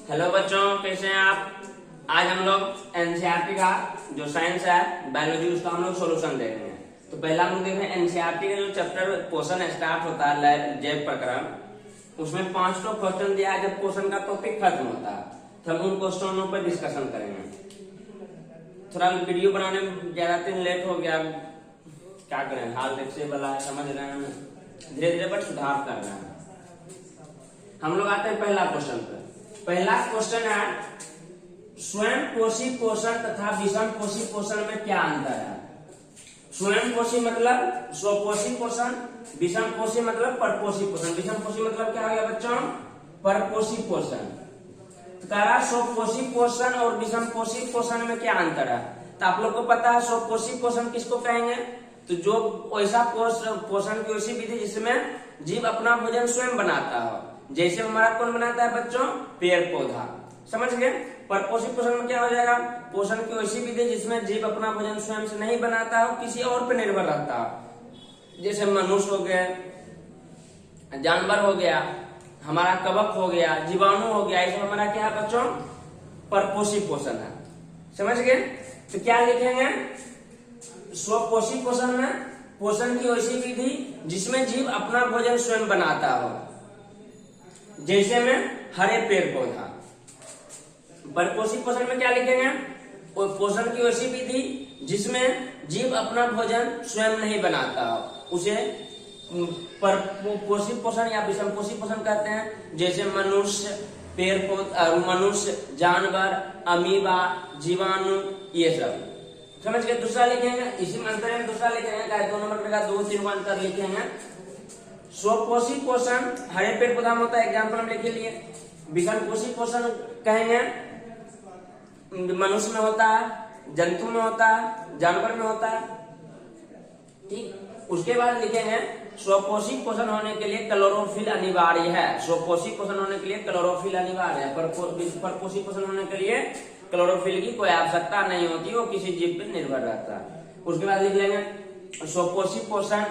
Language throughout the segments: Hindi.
हेलो बच्चों, कैसे हैं आप। आज हम लोग एनसीईआरटी का जो साइंस है बायोलॉजी, उसका हम लोग सोल्यूशन देखेंगे। तो पहला हम लोग देख रहे हैं एनसीईआरटी का जो चैप्टर पोषण स्टार्ट होता है जैव प्रकरण, उसमें 5 क्वेश्चन दिया है। जब क्वेश्चन का टॉपिक खत्म होता है तो हम उन क्वेश्चनों पर डिस्कशन करेंगे। थोड़ा वीडियो बनाने में ज्यादा दिन लेट हो गया, क्या करें, हाल से वाला है, समझ रहे हैं, धीरे धीरे बट सुधार कर रहे हैं। हम लोग आते हैं पहला क्वेश्चन पे। पहला क्वेश्चन है स्वयं पोषी पोषण तथा विषम पोषी पोषण में क्या अंतर है। स्वयं पोषी मतलब स्वपोषी पोषण, विषम पोषी मतलब परपोषी पोषण। विषम पोषी मतलब क्या हो गया बच्चों, परपोषी पोषण। तो कह रहा स्वपोषी पोषण और विषम पोषी पोषण में क्या अंतर है। तो आप लोग को पता है स्वपोषी पोषण किसको कहेंगे, तो जो वैसा पोषण की वैसी विधि जिसमें जीव अपना भोजन स्वयं बनाता हो। जैसे हमारा कौन बनाता है बच्चों, पेड़ पौधा, समझ गए। परपोषी पोषण में क्या हो जाएगा, पोषण की वैसी विधि जिसमें जीव अपना भोजन स्वयं से नहीं बनाता हो, किसी और पे निर्भर रहता हो। जैसे मनुष्य हो गए, जानवर हो गया, हमारा कवक हो गया, जीवाणु हो गया, ये हमारा क्या है बच्चों, परपोषी पोषण है। समझ गए। तो क्या लिखेंगे, स्वपोषी पोषण में पोषण की वैसी विधि जिसमें जीव अपना भोजन स्वयं बनाता हो, जैसे में हरे पेड़ पौधा। परपोषी पोषण में क्या लिखेंगे, पोषण की वैसी विधि जिसमें जीव अपना भोजन स्वयं नहीं बनाता हो, उसे परपोषी पोषण या विषम पोषी पोषण कहते हैं। जैसे मनुष्य, पेड़ पौधा, मनुष्य, जानवर, अमीबा, जीवाणु, ये सब। समझ गए। दूसरा लिखेंगे, इसी में अंतर है, दूसरा लिखेंगे 2 नंबर का 2-3 को अंतर लिखेंगे। स्वपोषी पोषण हरे पेड़ पौधा में होता है, एग्जाम्पल हम लिखे लिए। विषम पोषी पोषण कहेंगे मनुष्य में होता है, जंतु में होता है, जानवर में होता है, ठीक। उसके बाद लिखेंगे स्वपोषी पोषण होने के लिए क्लोरोफिल अनिवार्य है। स्वपोषी पोषण होने के लिए क्लोरोफिल अनिवार्य है। परपोषी पोषण होने के लिए क्लोरोफिल की कोई आवश्यकता नहीं होती, वो किसी जीव पर निर्भर रहता है। उसके बाद लिख लेंगे स्वपोषी पोषण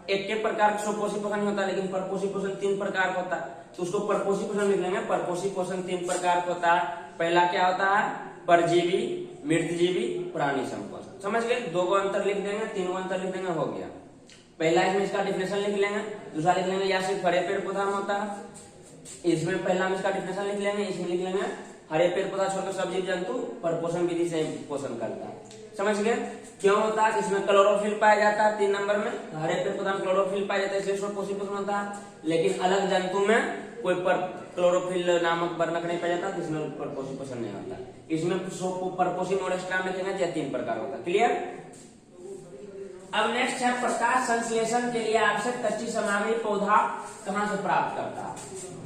एक के प्रकार का स्वपोषी पोषण होता है, लेकिन परपोषी पोषण 3 प्रकार का होता है। तो उसको परपोषी पोषण लिख लेंगे। परपोषी पोषण 3 प्रकार का होता है। पहला क्या होता है, परजीवी, मृतजीवी, प्राणी संपोषण। समझ गए। 2 को अंतर लिख देंगे, 3 को अंतर लिख देंगे, हो गया। पहला इसमें इसका डिफिनेशन लिख लेंगे, दूसरा लिख लेंगे या सिर्फ हरे पेड़ पौधा में होता है, इसमें पहला हम इसका डिफिनेशन लिख लेंगे, इसमें लिख लेंगे हरे पेड़ पौधा छोड़कर सब जीव जंतु परपोषण विधि से पोषण करता है। समझ गए। क्यों होता है, इसमें क्लोरोफिल पाया जाता है 3 नंबर में। हरे पेड़ पौधा में क्लोरोफिल पाया जाता है, इसलिए स्वपोषी पोषण होता है। लेकिन अलग जंतु में कोई क्लोरोफिल नामक वर्णक नहीं पाया जाता, जिसमें परपोषी पोषण नहीं होता। इसमें परपोषी मोड एक्स्ट्रा में लिखेंगे, 3 प्रकार होता है। क्लियर। अब नेक्स्ट है प्रकाश संश्लेषण के लिए आवश्यक कच्ची सामग्री पौधा कहाँ से प्राप्त करता है।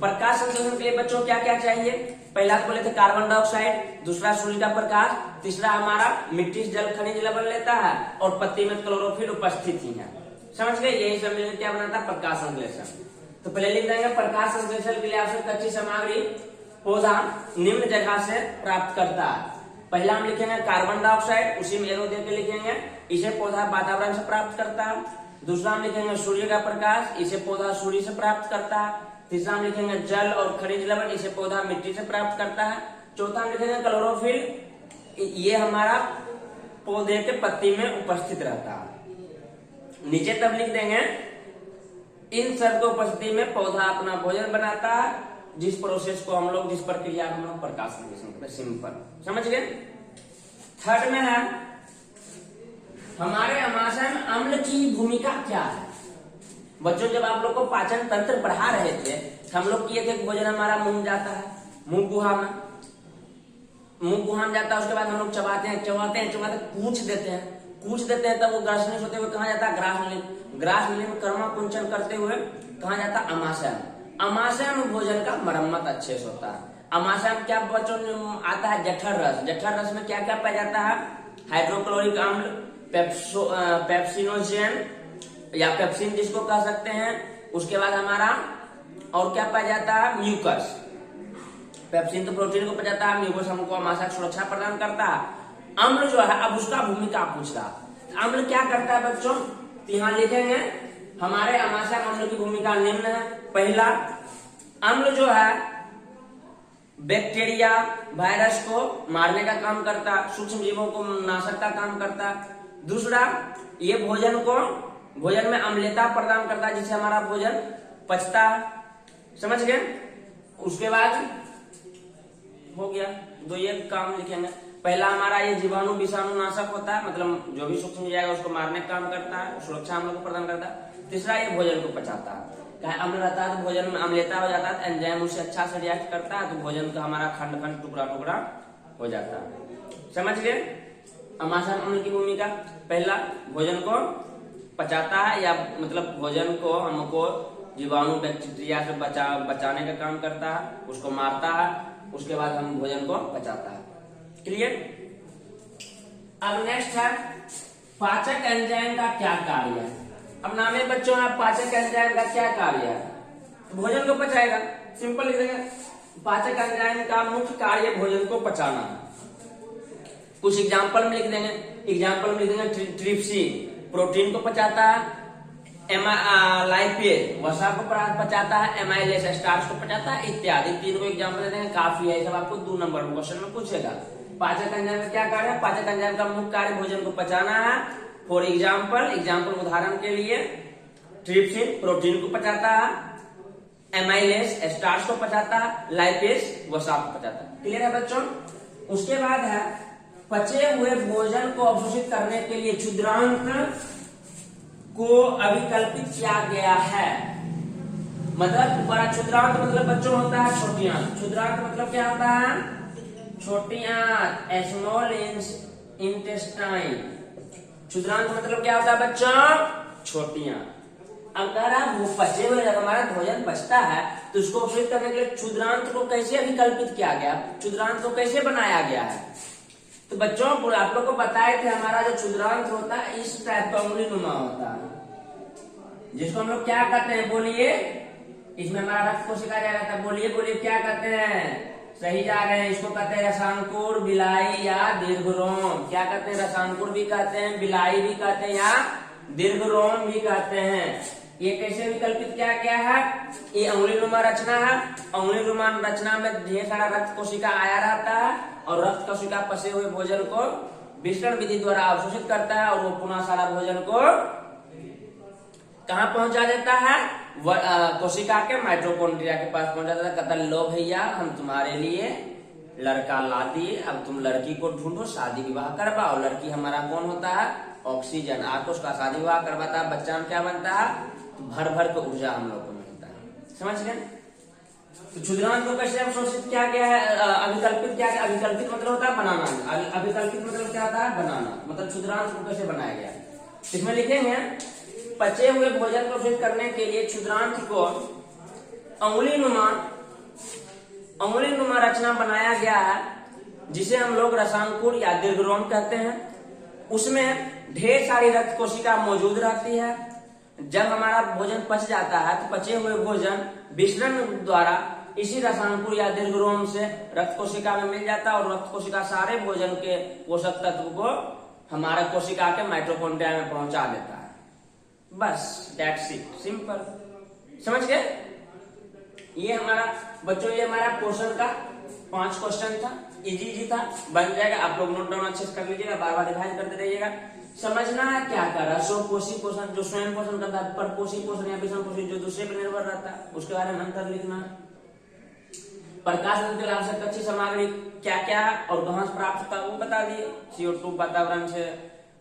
प्रकाश संश्लेषण के लिए बच्चों क्या क्या चाहिए। पहला बोले थे कार्बन डाइऑक्साइड, दूसरा सूर्य का प्रकाश, तीसरा हमारा मिट्टी से जल खनिज लवण लेता है, और पत्ती में क्लोरोफिल उपस्थित ही है। समझ गए। यही सब मिलकर क्या बनाता है, प्रकाश संश्लेषण। तो पहले लिख देंगे प्रकाश संश्लेषण के लिए आवश्यक कच्ची सामग्री पौधा निम्न जगह से प्राप्त करता है। पहला हम लिखेंगे कार्बन डाइऑक्साइड, उसी में एरो देकर लिखेंगे, इसे पौधा वातावरण से प्राप्त करता है। दूसरा हम लिखेंगे सूर्य का प्रकाश, इसे पौधा सूर्य से प्राप्त करता है। तीसरा हम लिखेंगे जल और खनिज लवण, इसे पौधा मिट्टी से प्राप्त करता है। चौथा हम लिखेंगे क्लोरोफिल, ये हमारा पौधे के पत्ती में उपस्थित रहता है। नीचे तब लिख देंगे इन सब की उपस्थिति में पौधा अपना भोजन बनाता है, जिस प्रोसेस को हम लोग, जिस प्रक्रिया को हम लोग प्रकाश संश्लेषण कहते हैं। सिंपल। समझ गए। थर्ड में है हमारे आमाशय में अम्ल की भूमिका क्या है। बच्चों जब आप लोग को पाचन तंत्र बढ़ा रहे थे, हम लोग किए थे भोजन हमारा मुंह जाता है, मुंह गुहा में जाता है। उसके बाद हम लोग चबाते हैं, कूच देते हैं, तब वो ग्रासनिश होते हुए कहाँ जाता है, ग्रास नली में कर्मा कुंचन करते हुए कहाँ जाता है, अमाशय में। अमाशय में भोजन का मरम्मत अच्छे से होता है। अमाशय में क्या बच्चों आता है, जठर रस। जठर रस में क्या क्या पाया जाता है, हाइड्रोक्लोरिक अम्ल, पेप्सिनोजेन या पेप्सिन जिसको कह सकते हैं। उसके बाद हमारा और क्या पाया जाता है, म्यूकस। पेप्सिन तो प्रोटीन को पाया जाता है, म्यूकस हमको आमाशय की सुरक्षा प्रदान करता है। अम्ल जो है, अब उसका भूमिका पूछ रहा, अम्ल क्या करता है बच्चों। तो यहाँ लिखेंगे हमारे आमाशय में अम्ल की भूमिका निम्न है। पहला, अम्ल जो है बैक्टीरिया वायरस को मारने का काम करता, सूक्ष्म जीवों को नाशक का काम करता। दूसरा, ये भोजन में अम्लता प्रदान करता है, जिससे हमारा भोजन पचता है। समझ गए? उसके बाद हो गया, दो ये काम लिखेंगे। पहला हमारा ये जीवाणु विषाणु नाशक होता है, मतलब जो भी सूक्ष्म जाएगा उसको मारने का काम करता है, सुरक्षा हम लोग को प्रदान करता है। तीसरा, ये भोजन को पचाता है। अम्ल रहता है तो भोजन में अम्लता हो जाता है, एंजाइम उसे अच्छा से रिएक्ट करता है, तो भोजन का हमारा खंड खंड टुकड़ा टुकड़ा हो जाता है। समझ गए? आमाशय अम्ल की भूमिका, पहला भोजन को पचाता है, या मतलब भोजन को हमको जीवाणु बैक्टीरिया से बचाने का काम करता है, उसको मारता है, उसके बाद हम भोजन को पचाता है। क्लियर? अब नेक्स्ट है पाचक एंजाइम का क्या कार्य है। अब नाम है बच्चों, आप पाचक एंजाइम का क्या कार्य है? तो भोजन को पचाएगा, सिंपल लिख देंगे। पाचक एंजाइम का मुख्य कार्य भोजन को पचाना है। कुछ एग्जाम्पल में लिख देंगे। एग्जाम्पल में लिख देंगे ट्रिप्सिन प्रोटीन को पचाता है, लाइपेज वसा को पचाता है, एमाइलेज स्टार्च को पचाता है, इत्यादि। तीन को एग्जाम्पल दे देंगे, काफी है। सब आपको 2 नंबर क्वेश्चन में पूछेगा। पाचक एंजाइम का क्या कार्य है? पाचक एंजाइम का मुख्य कार्य भोजन को पचाना है। फॉर एग्जाम्पल उदाहरण के लिए, ट्रिप्सिन प्रोटीन को पचाता है, एमाइलेज स्टार्च को पचाता है, लाइपेज वसा को पचाता है। क्लियर है बच्चों? उसके बाद है पचे हुए भोजन को अवशोषित करने के लिए क्षुद्रांत को अभिकल्पित किया गया है। मतलब बड़ा क्षुद्रांत मतलब बच्चों होता है छोटी आंत। क्षुद्रांत मतलब क्या होता है? छोटी आंत, स्मॉल इंटेस्टाइन। क्षुद्रांत मतलब क्या होता है बच्चों? छोटी आंत। अगर आप वो पचे हुए, जब हमारा भोजन पचता है तो उसको अवशोषित करने के लिए क्षुद्रांत को कैसे अभिकल्पित किया गया, क्षुद्रांत को कैसे बनाया गया है? तो बच्चों आप लोग को बताए थे, हमारा जो क्षुद्रांत होता है इस टाइप का उंगली नुमा होता है, जिसको हम लोग क्या कहते हैं? बोलिए। इसमें हमारा रक्त कोशिका जाता है। बोलिए बोलिए, क्या कहते हैं? सही जा रहे हैं। इसको कहते हैं रसांकुर, बिलाई या दीर्घरोम। क्या कहते हैं? रसांकुर भी कहते हैं, बिलाई भी कहते हैं, या दीर्घरोम भी कहते हैं। ये कैसे विकल्पित किया गया है? ये अंगुलीनुमा रचना है। अंगुलीनुमा रचना में ढेर सारा रक्त कोशिका आया रहता है, और रक्त कोशिका पसे हुए भोजन को विसरण विधि द्वारा अवशोषित करता है, और वो पुनः सारा भोजन को कहाँ पहुंचा देता है? कोशिका के माइटोकॉन्ड्रिया के पास पहुंचा देता है। कहता लो भैया, हम तुम्हारे लिए लड़का ला दिए, अब तुम लड़की को ढूंढो, शादी विवाह करवाओ। लड़की हमारा कौन होता है? ऑक्सीजन। आपको उसका शादी विवाह करवाता है, बच्चा में क्या बनता है? तो भर भर के ऊर्जा हम लोग को मिलता है। समझ गए? तो क्षुद्रांत को कैसे अवशोषित किया गया है, अभिकल्पित किया गया? अभिकल्पित मतलब होता है बनाना। अभिकल्पित मतलब क्या होता है? बनाना। मतलब क्षुद्रांत को कैसे बनाया गया? इसमें लिखेंगे पचे हुए भोजन को अवशोषित करने के लिए क्षुद्रांत को अंगुलीनुमा रचना बनाया गया है, जिसे हम लोग रसांकुर या दीर्घरोम कहते हैं। उसमें ढेर सारी रक्त कोशिका मौजूद रहती है। जब हमारा भोजन पच जाता है तो पचे हुए भोजन विसरण द्वारा इसी रसांकुर या दीर्घरोम से रक्त कोशिका में मिल जाता है, और रक्त कोशिका सारे भोजन के पोषक तत्व को हमारे कोशिका के माइटोकॉन्ड्रिया में पहुंचा देता है। बस दैट्स इट, सिंपल। समझ गए? ये हमारा बच्चों, ये हमारा पोषण का 5 क्वेश्चन था। इजी था, बन जाएगा। आप लोग नोट डाउन अच्छे से कर लीजिएगा, बार बार रिवाइज करते रहिएगा। समझना है क्या कर रहा है। स्वपोषी पोषण जो स्वयं पोषण करता है, परपोषी पोषण या विषम पोषी जो दूसरे पर निर्भर रहता है, उसके बारे में अंतर लिखना है। प्रकाश के लाभ से कच्ची सामग्री क्या क्या है और कहां से प्राप्त होता है वो बता दिए। CO2 वातावरण से,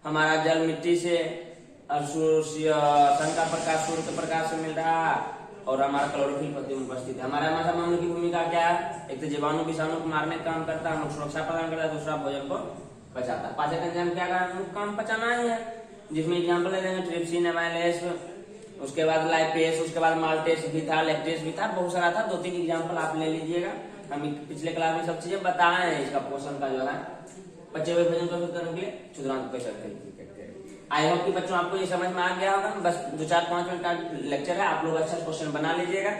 हमारा जल मिट्टी से, सन का प्रकाश सूर्य के प्रकाश से मिल रहा है, और हमारा क्लोरोफिल उपस्थित है। हमारा अम्ल की भूमिका क्या है? एक तो जीवाणु विषाणु को मारने का काम करता है, सुरक्षा प्रदान करता है, दूसरा भोजन को पचाता है। पाचक एंजाइम क्या काम पचाना ही है, जिसमें एग्जाम्पल ले देंगे ट्रिप्सिन, एमाइलेज, उसके बाद लाइपेज, उसके बाद माल्टेज भी था, लैक्टेज भी था, बहुत सारा था। 2-3 एग्जाम्पल आप ले लीजिएगा। हम पिछले क्लास में सब चीजें बताए हैं इसका पोषण का जो है बचे हुए भोजन को करने के लिए क्षुद्रांत कैसे करते हैं। आई होप कि बच्चों आपको ये समझ में आ गया होगा। बस 2-4-5 मिनट का लेक्चर है, आप लोग अच्छा क्वेश्चन बना लीजिएगा।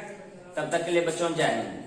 तब तक के लिए बच्चों जय हिंद।